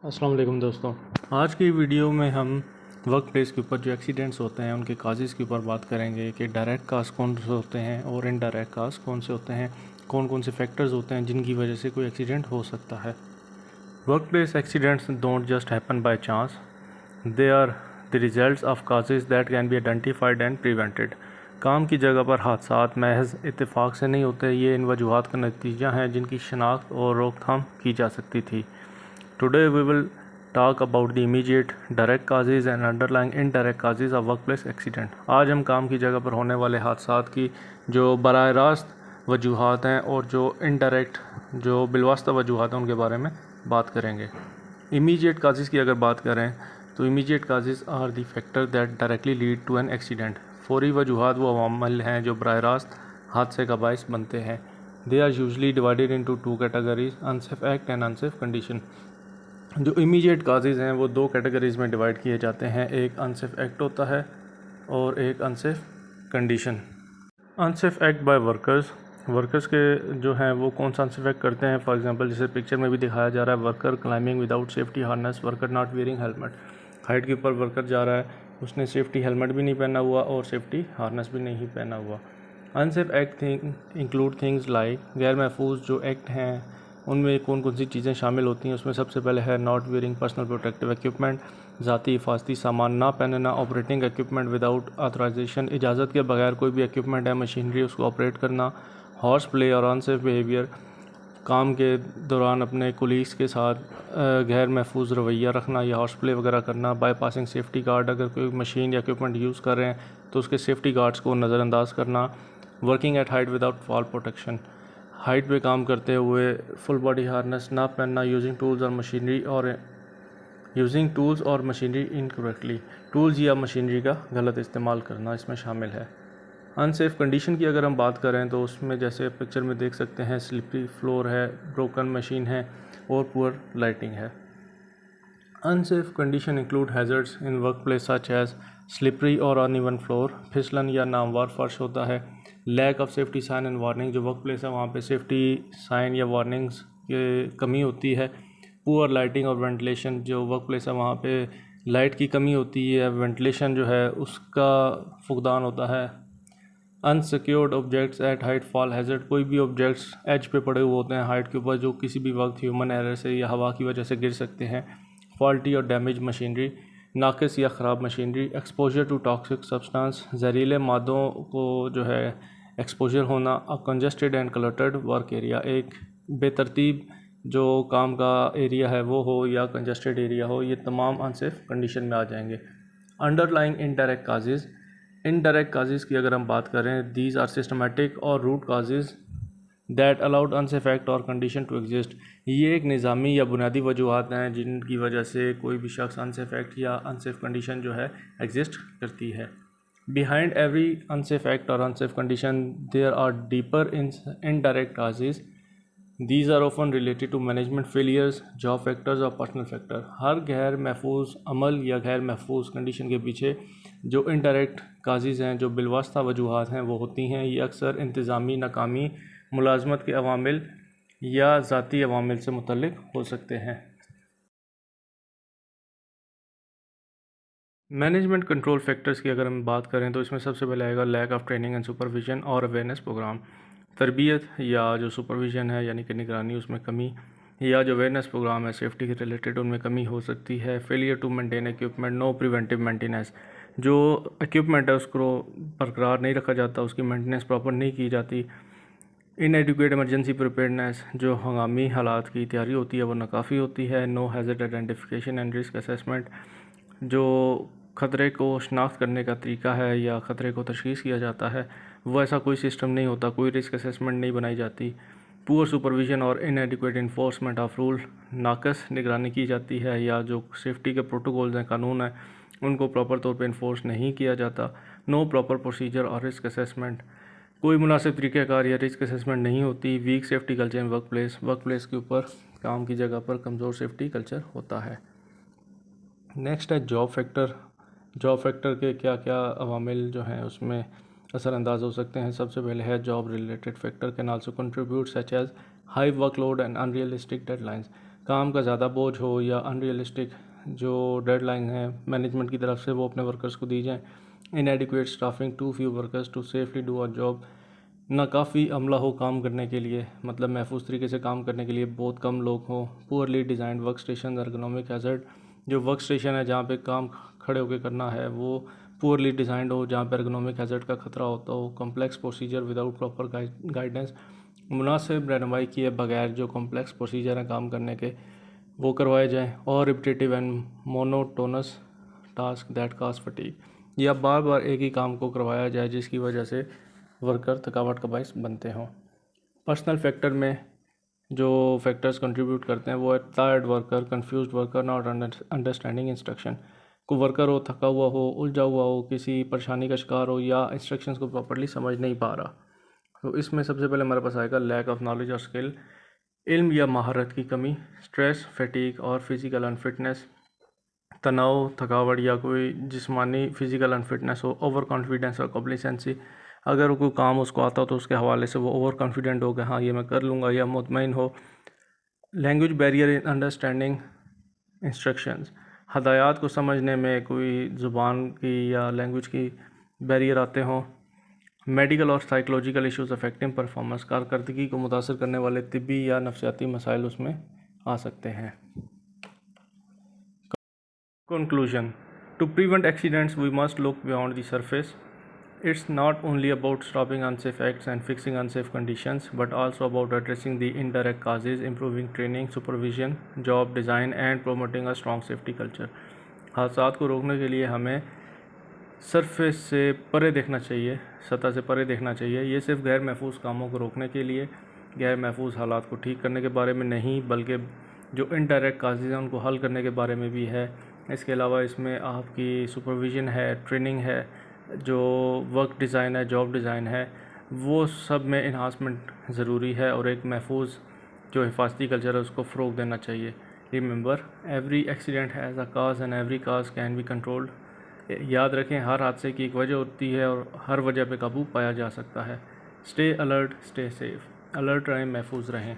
अस्सलाम वालेकुम दोस्तों। आज की वीडियो में हम वर्क प्लेस के ऊपर जो एक्सीडेंट्स होते हैं उनके काजेज़ के ऊपर बात करेंगे कि डायरेक्ट काज कौन से होते हैं और इनडायरेक्ट काज कौन से होते हैं, कौन कौन से फैक्टर्स होते हैं जिनकी वजह से कोई एक्सीडेंट हो सकता है। Work place accidents don't just happen by chance, they are the results of causes that can be identified and prevented. काम की जगह पर हादसात महज इत्तेफाक से नहीं होते, ये इन वजूहात का नतीजा हैं जिनकी शनाख्त और रोकथाम की जा सकती थी। Today we will talk about the immediate direct causes and underlying indirect causes of workplace accident। आज हम काम की जगह पर होने वाले हादसात की जो बराह रास्त वजूहात हैं और जो इनडायरेक्ट जो बिलवास्ता वजूहात हैं उनके बारे में बात करेंगे। इमीडिएट काजेज़ की अगर बात करें तो immediate causes are the factor that directly lead to an accident. फौरी वजूहात वो अवामिल हैं जो बराह रास्त हादसे का बायस बनते हैं। They are usually divided into two categories, unsafe act and unsafe condition. जो इमीडिएट काजेज़ हैं वो दो कैटेगरीज़ में डिवाइड किए जाते हैं, एक अनसेफ एक्ट होता है और एक unsafe condition. Unsafe act by workers के जो हैं वो कौन सा अनसेफ एक्ट करते हैं। फॉर एग्जांपल जैसे पिक्चर में भी दिखाया जा रहा है, worker climbing without safety harness, worker not wearing helmet. Height के ऊपर वर्कर जा रहा है, उसने सेफ्टी हेलमेट भी नहीं पहना हुआ और सेफ्टी हार्नेस भी नहीं पहना हुआ। Unsafe act include things like गैर महफूज जो एक्ट हैं उनमें कौन कौन सी चीज़ें शामिल होती हैं। उसमें सबसे पहले है not wearing personal protective equipment, ज़ाती हिफाजती सामान ना पहनना, ऑपरेटिंग इक्विपमेंट विदाउट ऑथराइजेशन, इजाज़त के बगैर कोई भी इक्विपमेंट है मशीनरी उसको ऑपरेट करना, हॉर्स प्ले और अनसेफ बिहेवियर, काम के दौरान अपने कुलीग्स के साथ गैर महफूज रवैया रखना या हॉर्स प्ले वगैरह करना, बाईपासिंग सेफ्टी गार्ड, अगर कोई मशीन या इक्विपमेंट यूज़ कर रहे हैं तो उसके सेफ्टी गार्ड्स को नज़रअंदाज करना, working at height without fall protection, height पे काम करते हुए फुल बॉडी हार्नेस ना पहनना, यूजिंग टूल्स और मशीनरी इनकरेक्टली, टूल्स या मशीनरी का गलत इस्तेमाल करना इसमें शामिल है। अनसेफ कंडीशन की अगर हम बात करें तो उसमें जैसे पिक्चर में देख सकते हैं स्लिपरी फ्लोर है, ब्रोकन मशीन है और पुअर लाइटिंग है। Unsafe condition include hazards in work place such as slippery और अनइवन फ्लोर, फिसलन या नामवार फर्श होता है, lack of safety sign and warning, जो वर्क प्लेस है वहाँ पे सेफ्टी साइन या वार्निंग्स की कमी होती है, पुअर लाइटिंग और वेंटिलेशन, जो वर्क प्लेस है वहाँ पे लाइट की कमी होती है, वेंटिलेशन जो है उसका फुकदान होता है। Unsecured objects at height fall hazard, कोई भी ऑब्जेक्ट्स एज पे पड़े हुए होते हैं हाइट के ऊपर जो किसी भी वक्त ह्यूमन एरर से या हवा की वजह से गिर सकते हैं। फॉल्टी और डैमेज मशीनरी, नाकिस या ख़राब machinery. Exposure to toxic substance, जहरीले मादों को जो है एक्सपोजर होना। A congested and cluttered work area, एक बेतरतीब जो काम का एरिया है वो हो या कंजस्टेड एरिया हो, ये तमाम अनसेफ कंडीशन में आ जाएंगे। Underlying indirect causes, indirect causes की अगर हम बात करें, दीज आर सिस्टमेटिक और root causes that allowed unsafe act और कंडीशन टू एग्जिस्ट। ये एक निज़ामी या बुनियादी वजूहात हैं जिनकी वजह से कोई भी शख्स अनसेफ एक्ट या अनसेफ कंडीशन जो है एग्जिस्ट करती है। बिहाइंड एवरी अनसेफ एक्ट और unsafe condition there are deeper indirect causes, these are often related to management failures, job factors और पर्सनल फैक्टर। हर गैर महफूज अमल या गैर महफूज कंडीशन के पीछे जो इनडायरेक्ट काजेज़ हैं, जो बिलवास्ता वजूहात हैं वो होती हैं। ये अक्सर इंतज़ामी नाकामी, मुलाजमत के अवामिल या ज़ाती अवामिल से मुतल्लिक हो सकते हैं। मैनेजमेंट कंट्रोल फैक्टर्स की अगर हम बात करें तो इसमें सबसे पहले आएगा lack of training and supervision और अवेयरनेस प्रोग्राम। तरबियत या जो सुपरविजन है यानी कि निगरानी उसमें कमी, या जो अवेयरनेस प्रोग्राम है सेफ्टी के रिलेटेड उनमें कमी हो सकती है। Failure to maintain equipment, no preventive maintenance, जो इक्विपमेंट है उसको बरकरार नहीं रखा जाता, उसकी मेंटेनेंस प्रॉपर नहीं की जाती। इनएडिक्वेट इमरजेंसी प्रिपेयर्डनेस, जो हंगामी हालात की तैयारी होती है वो नाकाफ़ी होती है। No hazard identification and risk assessment, जो ख़तरे को शनाख्त करने का तरीका है या ख़तरे को तशख़ीस किया जाता है वो ऐसा कोई सिस्टम नहीं होता, कोई रिस्क असेसमेंट नहीं बनाई जाती। पुअर सुपरविजन और इनएडिक्वेट इन्फोर्समेंट ऑफ रूल, नाकस निगरानी की जाती है या जो सेफ्टी के प्रोटोकॉल्स हैं, कानून हैं, उनको प्रॉपर तौर पे इन्फोर्स नहीं किया जाता। नो प्रॉपर प्रोसीजर और रिस्क असेसमेंट, कोई मुनासिब तरीक़ाकार या रिस्क असेसमेंट नहीं होती। Weak safety culture in work place के ऊपर काम की जगह पर कमज़ोर सेफ्टी कल्चर होता है। नेक्स्ट है जॉब फैक्टर। जॉब फैक्टर के क्या क्या अवामिल जो हैं उसमें असरअंदाज हो सकते हैं। सबसे पहले है job related factor can also contribute such as high workload and unrealistic deadlines, काम का ज़्यादा बोझ हो या अनरियलिस्टिक जो डेडलाइन है मैनेजमेंट की तरफ से वो अपने वर्कर्स को दी जाए, inadequate staffing, too few workers to safely do a job, ना काफ़ी अमला हो काम करने के लिए, मतलब महफूज तरीके से काम करने के लिए बहुत कम लोग हों, poorly designed work station, ergonomic hazard, जो वर्क स्टेशन है जहाँ पे काम खड़े होकर करना है वो पुअरली डिज़ाइंड हो, जहाँ पे एर्गोनॉमिक हैज़र्ड का खतरा होता हो, complex procedure without proper guidance, मुनासिब रहनुमाई किए बगैर जो कॉम्प्लेक्स प्रोसीजर हैं काम करने के वो करवाए जाएँ, और repetitive and monotonous task that cause fatigue, या बार बार एक ही काम को करवाया जाए जिसकी वजह से वर्कर थकावट का बायस बनते हों। पर्सनल फैक्टर में जो फैक्टर्स कंट्रीब्यूट करते हैं वो है tired worker, confused worker, not understanding instruction. कोई वर्कर हो, थका हुआ हो, उलझा हुआ हो, किसी परेशानी का शिकार हो या इंस्ट्रक्शंस को प्रॉपर्ली समझ नहीं पा रहा, तो इसमें सबसे पहले हमारे पास आएगा लैक ऑफ नॉलेज और स्किल, इल्म या महारत की कमी, स्ट्रेस, फैटीग और फिज़िकल अनफिटनेस, तनाव, थकावट या कोई जिस्मानी फिज़िकल अनफिटनेस हो, ओवर कॉन्फिडेंस और कॉम्प्लिसेंसी, अगर कोई काम उसको आता हो तो उसके हवाले से वो ओवर कॉन्फिडेंट हो कि हाँ ये मैं कर लूँगा या मुतमईन हो। Language barrier in understanding instructions, हदायत को समझने में कोई ज़ुबान की या लैंग्वेज की बैरियर आते हों। मेडिकल और साइकोलॉजिकल इश्यूज़ अफेक्टिंग परफॉर्मेंस, कारकर्दगी को मुतासर करने वाले तिब्बी या नफ्सियाती मसाइल उसमें आ सकते हैं। Conclusion: to prevent accidents, we must look beyond the surface. It's not only about stopping unsafe acts and fixing unsafe conditions, but also about addressing the indirect causes, improving training, supervision, job design, and promoting a strong safety culture. हादसात को रोकने के लिए हमें surface से परे देखना चाहिए, सतह से परे देखना चाहिए। ये सिर्फ गैर महफूज कामों को रोकने के लिए, गैर महफूज हालात को ठीक करने के बारे में नहीं, बल्कि जो इनडायरेक्ट काजेज़ हैं उनको हल करने के बारे में भी है। इसके अलावा इसमें आपकी सुपरविज़न है, ट्रेनिंग है, जो वर्क डिज़ाइन है, जॉब डिज़ाइन है, वो सब में इन्हांसमेंट ज़रूरी है और एक महफूज जो हिफाजती कल्चर है उसको फ़रोग देना चाहिए। Remember, every accident has a cause and every cause can be controlled. याद रखें, हर हादसे की एक वजह होती है और हर वजह पे काबू पाया जा सकता है। Stay alert, stay safe, alert रहें, महफूज रहें।